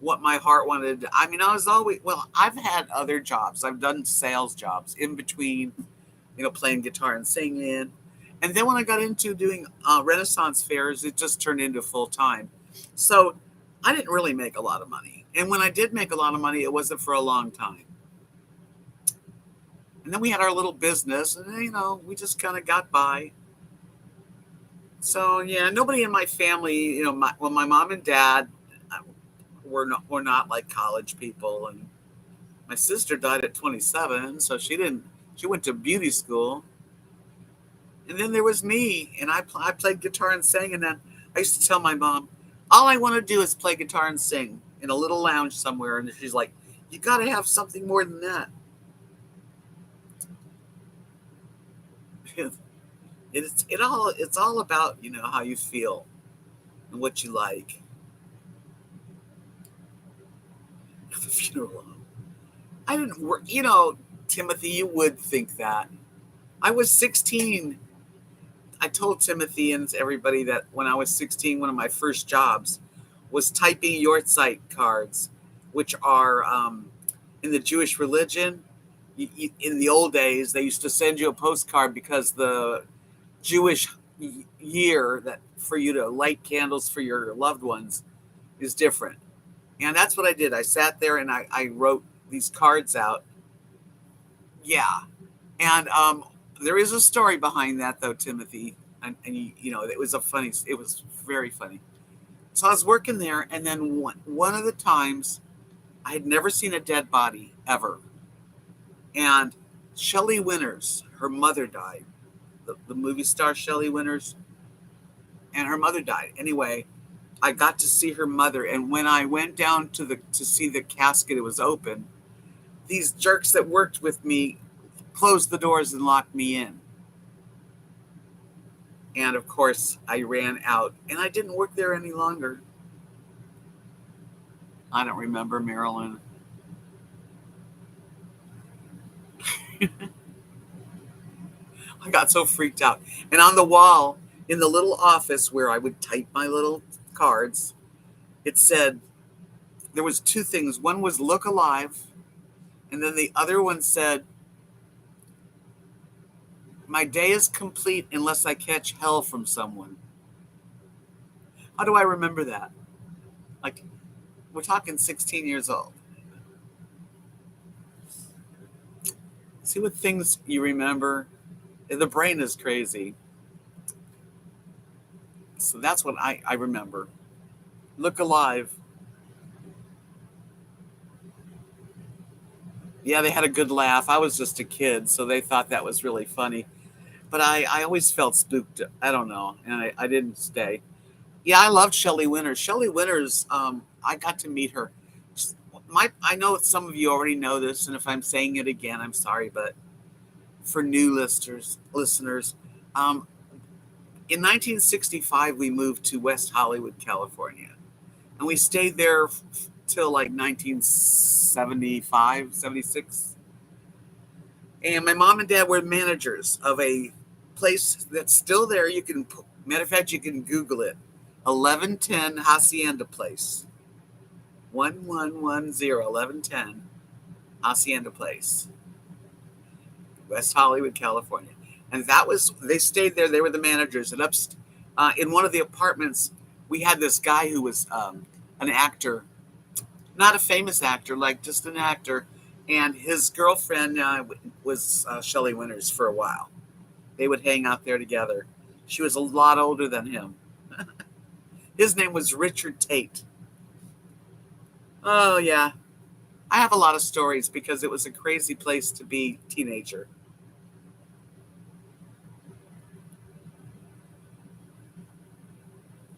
what my heart wanted. I mean, I was always, well, I've had other jobs. I've done sales jobs in between, playing guitar and singing. And then when I got into doing Renaissance fairs, it just turned into full time. So I didn't really make a lot of money. And when I did make a lot of money, it wasn't for a long time. And then we had our little business, and we just kind of got by. So yeah, nobody in my family, my mom and dad were not like college people, and my sister died at 27, so she didn't. She went to beauty school, and then there was me, and I played guitar and sang, and then I used to tell my mom, all I want to do is play guitar and sing in a little lounge somewhere, and she's like, you got to have something more than that. It's all about how you feel and what you like. The funeral. I didn't work. Timothy, you would think that. I was 16. I told Timothy and everybody that when I was 16, one of my first jobs was typing yahrzeit cards, which are in the Jewish religion. In the old days, they used to send you a postcard because the Jewish year that for you to light candles for your loved ones is different. And that's what I did. I sat there and I wrote these cards out. Yeah. And there is a story behind that, though, Timothy. And it was very funny. So I was working there, and then one of the times I had never seen a dead body ever. And Shelley Winters, her mother died. The movie star Shelley Winters, and her mother died. Anyway, I got to see her mother, and when I went down to see the casket, it was open. These jerks that worked with me closed the doors and locked me in. And of course, I ran out, and I didn't work there any longer. I don't remember, Marilyn. I got so freaked out. And on the wall in the little office where I would type my little cards, it said there was two things. One was look alive, and then the other one said, my day is complete unless I catch hell from someone. How do I remember that? Like, we're talking 16 years old. See what things you remember? The brain is crazy. So that's what I remember. Look alive. Yeah, they had a good laugh. I was just a kid, so they thought that was really funny. But I always felt spooked. I don't know. And I didn't stay. Yeah, I loved Shelley Winters. Shelley Winters, I got to meet her. I know some of you already know this, and if I'm saying it again, I'm sorry, but for new listeners, um, in 1965, we moved to West Hollywood, California, and we stayed there till like 1975, 76. And my mom and dad were managers of a place that's still there. Matter of fact, you can Google it. 1110 Hacienda Place. 1110 Hacienda Place, West Hollywood, California. And they stayed there. They were the managers. And in one of the apartments, we had this guy who was an actor, not a famous actor, like just an actor. And his girlfriend was Shelley Winters for a while. They would hang out there together. She was a lot older than him. His name was Richard Tate. Oh, yeah. I have a lot of stories because it was a crazy place to be a teenager.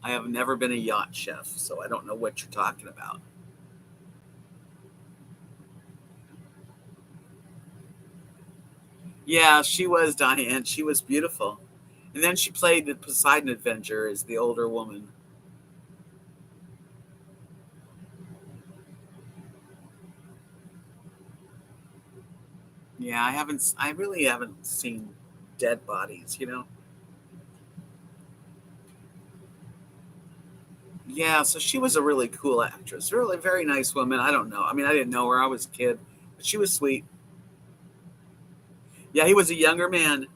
I have never been a yacht chef, so I don't know what you're talking about. Yeah, she was Diane. She was beautiful. And then she played the Poseidon Adventure as the older woman. Yeah, I really haven't seen dead bodies. Yeah, so she was a really cool actress. Really very nice woman. I don't know. I mean, I didn't know her. I was a kid, but she was sweet. Yeah, he was a younger man.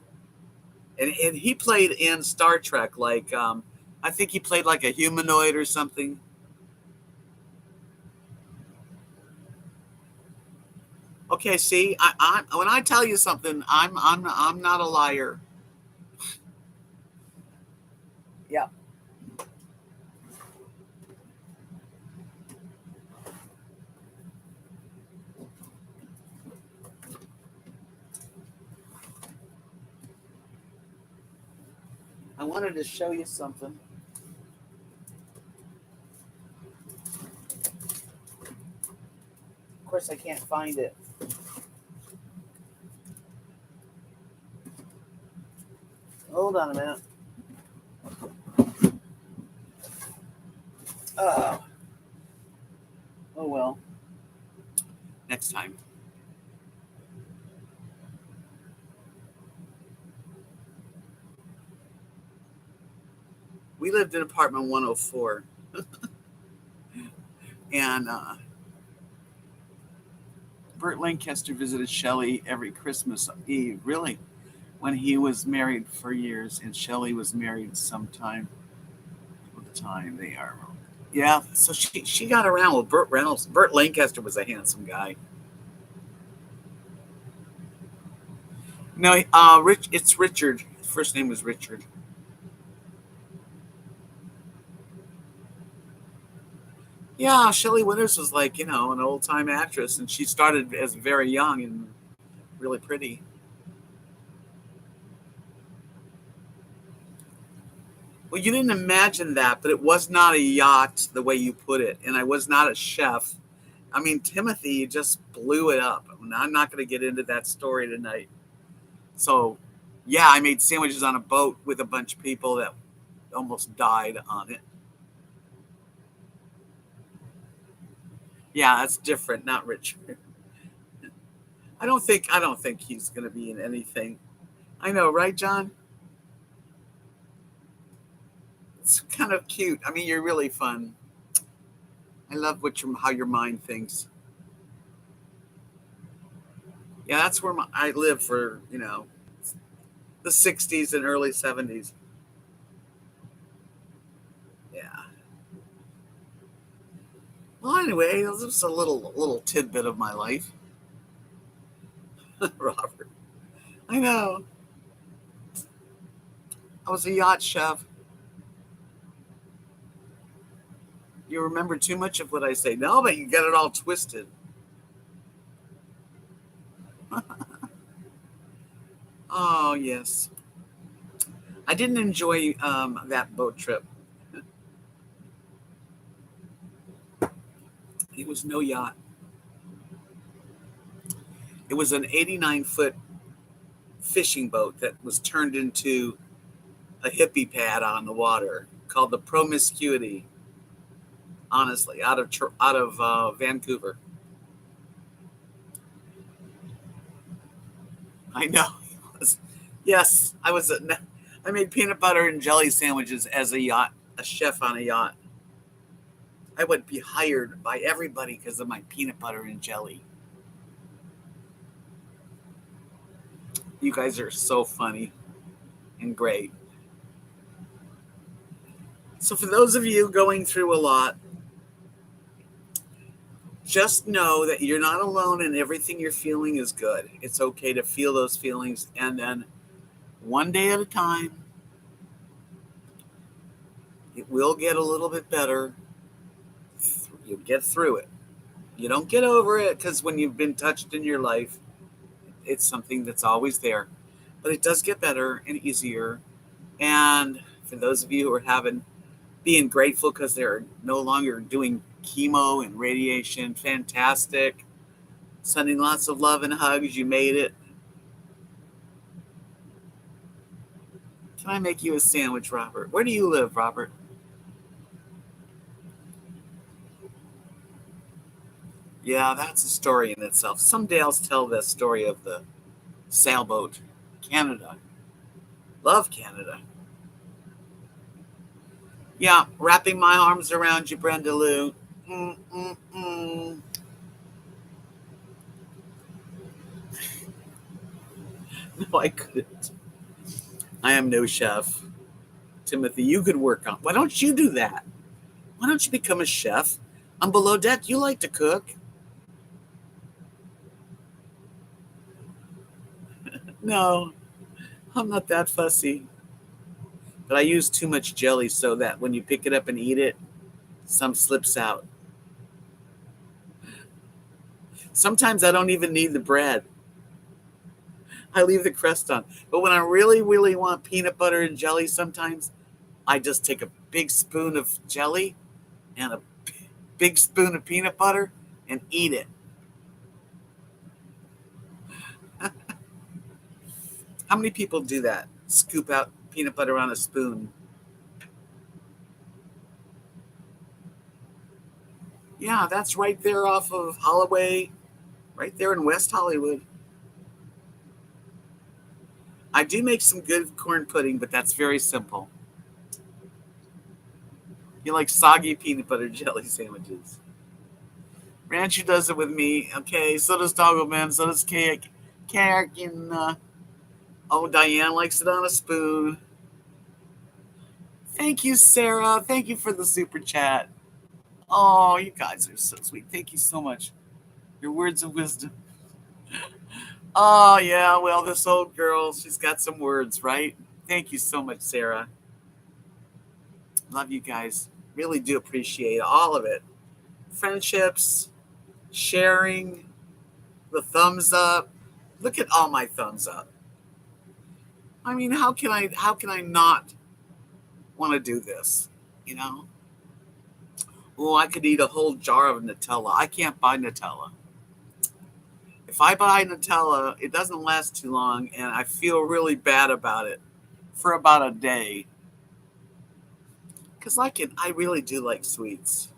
And he played in Star Trek, like I think he played like a humanoid or something. Okay, see, I when I tell you something, I'm not a liar. Yeah, I wanted to show you something. Of course, I can't find it. Hold on a minute. Oh, oh well. Next time. We lived in apartment 104, and Burt Lancaster visited Shelley every Christmas Eve. Really, when he was married for years, and Shelley was married sometime at the time they are. Yeah, so she got around with Burt Reynolds. Burt Lancaster was a handsome guy. No, it's Richard. His first name was Richard. Yeah, Shelley Winters was like an old time actress, and she started as very young and really pretty. Well, you didn't imagine that, but it was not a yacht the way you put it, and I was not a chef. I mean, Timothy just blew it up. I'm not going to get into that story tonight. So, yeah, I made sandwiches on a boat with a bunch of people that almost died on it. Yeah, that's different, not Richard. I don't think he's going to be in anything. I know, right, John? It's kind of cute. I mean, you're really fun. I love how your mind thinks. Yeah, that's where I lived for, the 60s and early 70s. Yeah. Well, anyway, this was a little tidbit of my life. Robert. I know. I was a yacht chef. You remember too much of what I say. No, but you get it all twisted. Oh, yes. I didn't enjoy that boat trip. It was no yacht. It was an 89-foot fishing boat that was turned into a hippie pad on the water called the Promiscuity. Honestly, out of Vancouver. I know. It was, yes, I made peanut butter and jelly sandwiches as a chef on a yacht. I would be hired by everybody because of my peanut butter and jelly. You guys are so funny and great. So for those of you going through a lot, just know that you're not alone and everything you're feeling is good. It's okay to feel those feelings, and then one day at a time, it will get a little bit better. You'll get through it. You don't get over it because when you've been touched in your life, it's something that's always there. But it does get better and easier. And for those of you who are being grateful because they're no longer doing chemo and radiation, fantastic. Sending lots of love and hugs. You made it. Can I make you a sandwich, Robert? Where do you live, Robert? Yeah, that's a story in itself. Someday I'll tell the story of the sailboat. Canada. Love Canada. Yeah, wrapping my arms around you, Brenda Lou. Mm-mm-mm. No, I couldn't. I am no chef. Timothy, you could work on. Why don't you do that? Why don't you become a chef? I'm below deck. You like to cook. No, I'm not that fussy. But I use too much jelly so that when you pick it up and eat it, some slips out. Sometimes I don't even need the bread. I leave the crust on. But when I really, really want peanut butter and jelly sometimes, I just take a big spoon of jelly and a big spoon of peanut butter and eat it. How many people do that? Scoop out peanut butter on a spoon. Yeah, that's right there off of Holloway, right there in West Hollywood. I do make some good corn pudding, but that's very simple. You like soggy peanut butter jelly sandwiches. Rancher does it with me. Okay, so does Doggleman, so does Cake. Cake and oh, Diane likes it on a spoon. Thank you, Sarah. Thank you for the super chat. Oh, you guys are so sweet. Thank you so much. Your words of wisdom. Oh, yeah. Well, this old girl, she's got some words, right? Thank you so much, Sarah. Love you guys. Really do appreciate all of it. Friendships, sharing, the thumbs up. Look at all my thumbs up. I mean, how can I not want to do this? You know? Oh, I could eat a whole jar of Nutella. I can't buy Nutella. If I buy Nutella, it doesn't last too long, and I feel really bad about it for about a day. Because I really do like sweets.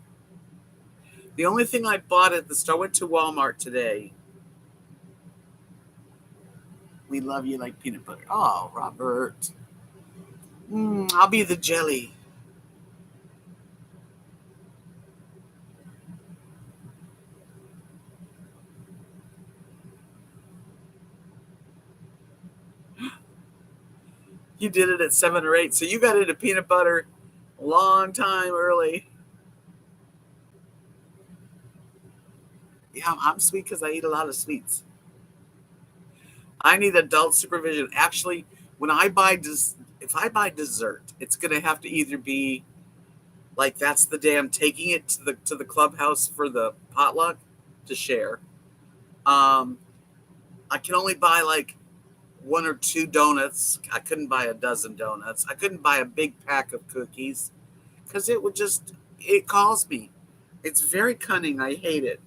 The only thing I bought at the store, I went to Walmart today. We love you like peanut butter. Oh, Robert. I'll be the jelly. You did it at 7 or 8, so you got into peanut butter a long time early. Yeah, I'm sweet because I eat a lot of sweets. I need adult supervision. Actually, when I buy if I buy dessert, it's gonna have to either be like that's the day I'm taking it to the clubhouse for the potluck to share. Um, I can only buy like 1 or 2 donuts. I couldn't buy a dozen donuts. I couldn't buy a big pack of cookies because it calls me. It's very cunning. I hate it.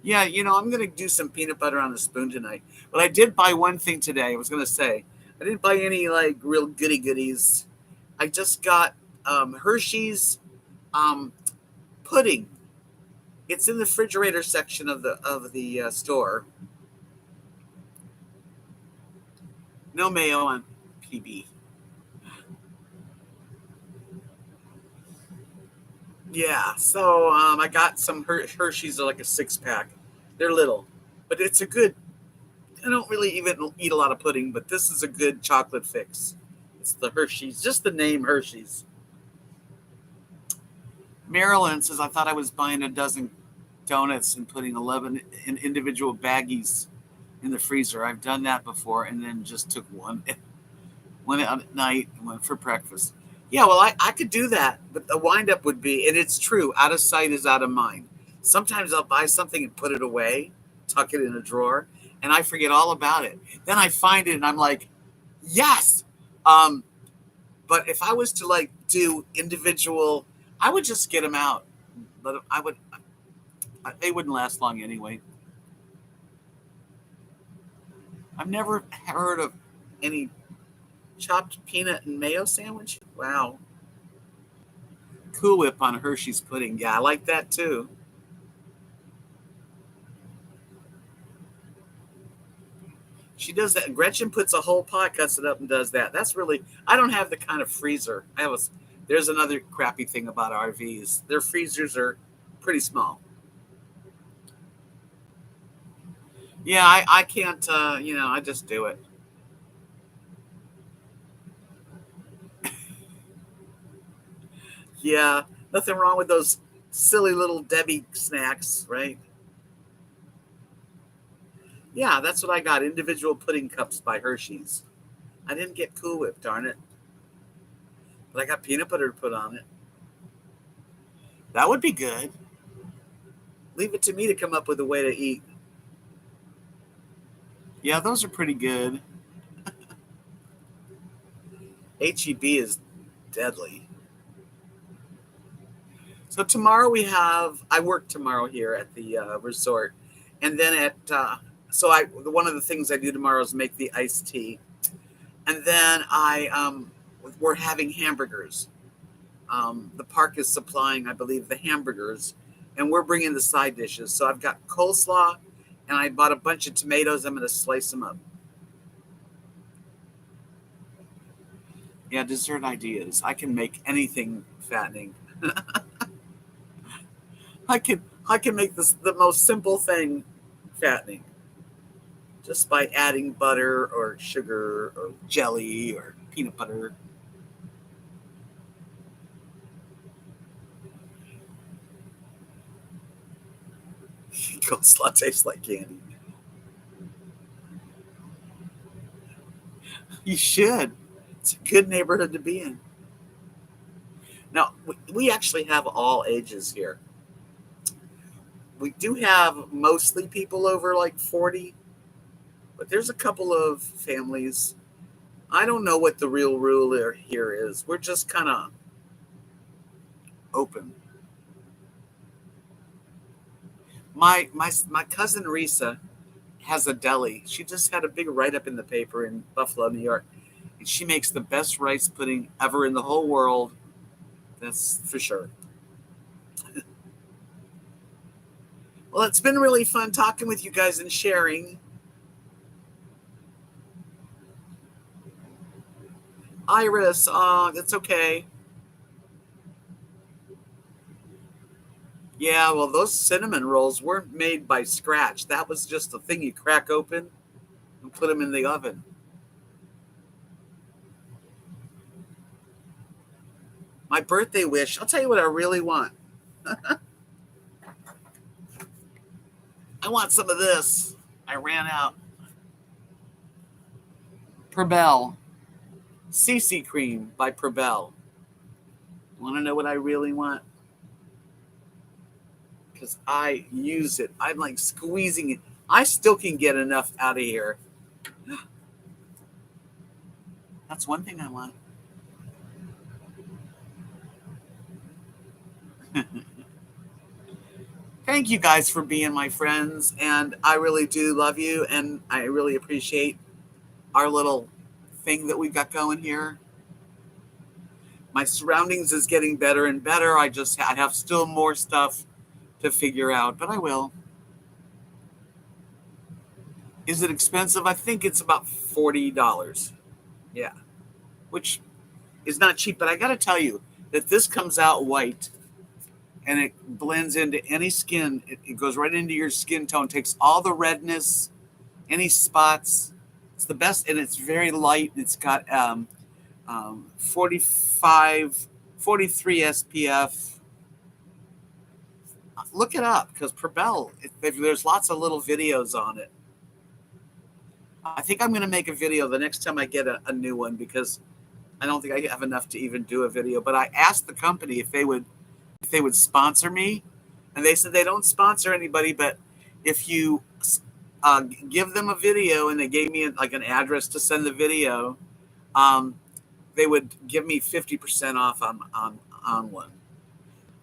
Yeah, I'm going to do some peanut butter on a spoon tonight. But I did buy one thing today. I was going to say, I didn't buy any like real goody goodies. I just got Hershey's pudding. It's in the refrigerator section of the store. No mayo on PB. Yeah, so I got some Hershey's, are like a 6-pack. They're little, but it's a good. I don't really even eat a lot of pudding, but this is a good chocolate fix. It's the Hershey's, just the name Hershey's. Marilyn says, I thought I was buying a dozen donuts and putting 11 in individual baggies in the freezer. I've done that before and then just took one out at night and went for breakfast. Yeah, well, I could do that, but the windup would be, and it's true, out of sight is out of mind. Sometimes I'll buy something and put it away, tuck it in a drawer, and I forget all about it. Then I find it and I'm like, yes. But if I was to like do individual, I would just get them out. But they wouldn't last long anyway. I've never heard of any chopped peanut and mayo sandwich. Wow. Cool Whip on a Hershey's pudding. Yeah, I like that too. She does that. Gretchen puts a whole pot, cuts it up, and does that. That's really. I don't have the kind of freezer. There's another crappy thing about RVs. Their freezers are pretty small. Yeah, I can't. I just do it. Yeah, nothing wrong with those silly little Debbie snacks, right? Yeah, that's what I got. Individual pudding cups by Hershey's. I didn't get Cool Whip, darn it. But I got peanut butter to put on it. That would be good. Leave it to me to come up with a way to eat. Yeah, those are pretty good. HEB is deadly. So tomorrow I work tomorrow here at the resort. And then one of the things I do tomorrow is make the iced tea. And then we're having hamburgers. The park is supplying, I believe, the hamburgers, and we're bringing the side dishes. So I've got coleslaw, and I bought a bunch of tomatoes. I'm going to slice them up. Yeah, dessert ideas. I can make anything fattening. I can make the most simple thing fattening just by adding butter or sugar or jelly or peanut butter. Coleslaw tastes like candy. You should. It's a good neighborhood to be in. Now, we actually have all ages here. We do have mostly people over like 40, but there's a couple of families. I don't know what the real rule here is. We're just kind of open. My cousin Risa has a deli. She just had a big write-up in the paper in Buffalo, New York. And she makes the best rice pudding ever in the whole world. That's for sure. Well, it's been really fun talking with you guys and sharing. Iris, it's okay. Yeah, well, those cinnamon rolls weren't made by scratch. That was just a thing you crack open and put them in the oven. My birthday wish, I'll tell you what I really want. I want some of this. I ran out. Perbel. CC cream by Perbel. Want to know what I really want? Because I use it. I'm like squeezing it. I still can get enough out of here. That's one thing I want. Thank you guys for being my friends. And I really do love you. And I really appreciate our little thing that we got going here. My surroundings is getting better and better. I have still more stuff to figure out, but I will. Is it expensive? I think it's about $40. Yeah, which is not cheap, but I got to tell you that this comes out white and it blends into any skin. It goes right into your skin tone, takes all the redness, any spots. It's the best, and it's very light. It's got 43 SPF. Look it up, because Perbel, there's lots of little videos on it. I think I'm going to make a video the next time I get a new one, because I don't think I have enough to even do a video. But I asked the company if they would sponsor me, and they said they don't sponsor anybody, but if you give them a video and they gave me like an address to send the video, they would give me 50% off on one.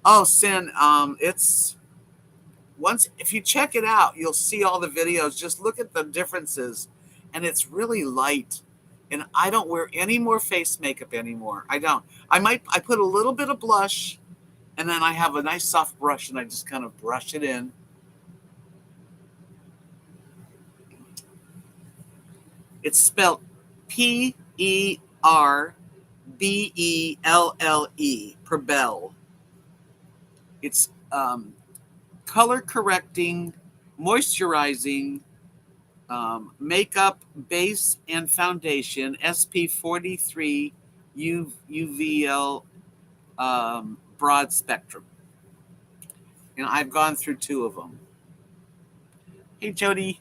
Oh, Sin, it's if you check it out, you'll see all the videos. Just look at the differences, and it's really light. And I don't wear any more face makeup anymore. I don't. I put a little bit of blush, and then I have a nice soft brush, and I just kind of brush it in. It's spelled Perbelle, Perbelle. It's color correcting, moisturizing, makeup base and foundation, SP43 UVL broad spectrum. And I've gone through 2 of them. Hey, Jody.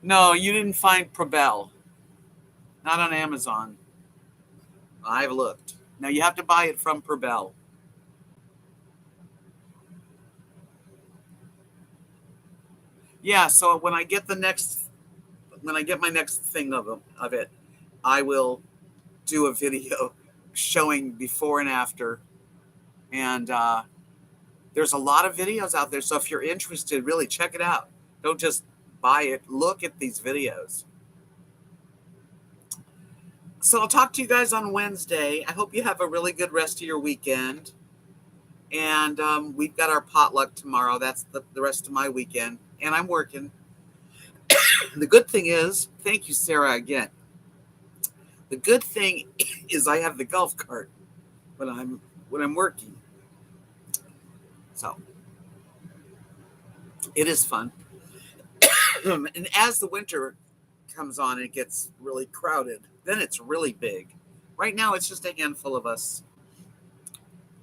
No, you didn't find Perbel. Not on Amazon. I've looked. Now you have to buy it from Perbel. Yeah, so when I get my next thing of it, I will do a video showing before and after. And there's a lot of videos out there, so if you're interested, really check it out. Don't just buy it. Look at these videos. So I'll talk to you guys on Wednesday. I hope you have a really good rest of your weekend. And we've got our potluck tomorrow. That's the rest of my weekend. And I'm working. The good thing is, thank you, Sarah, again. The good thing is I have the golf cart when I'm working. So it is fun. And as the winter comes on, it gets really crowded. Then it's really big. Right now, it's just a handful of us.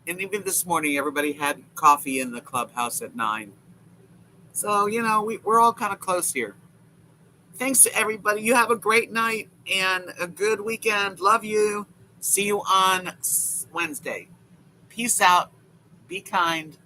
And even this morning, everybody had coffee in the clubhouse at 9. So, we're all kind of close here. Thanks to everybody. You have a great night and a good weekend. Love you. See you on Wednesday. Peace out. Be kind.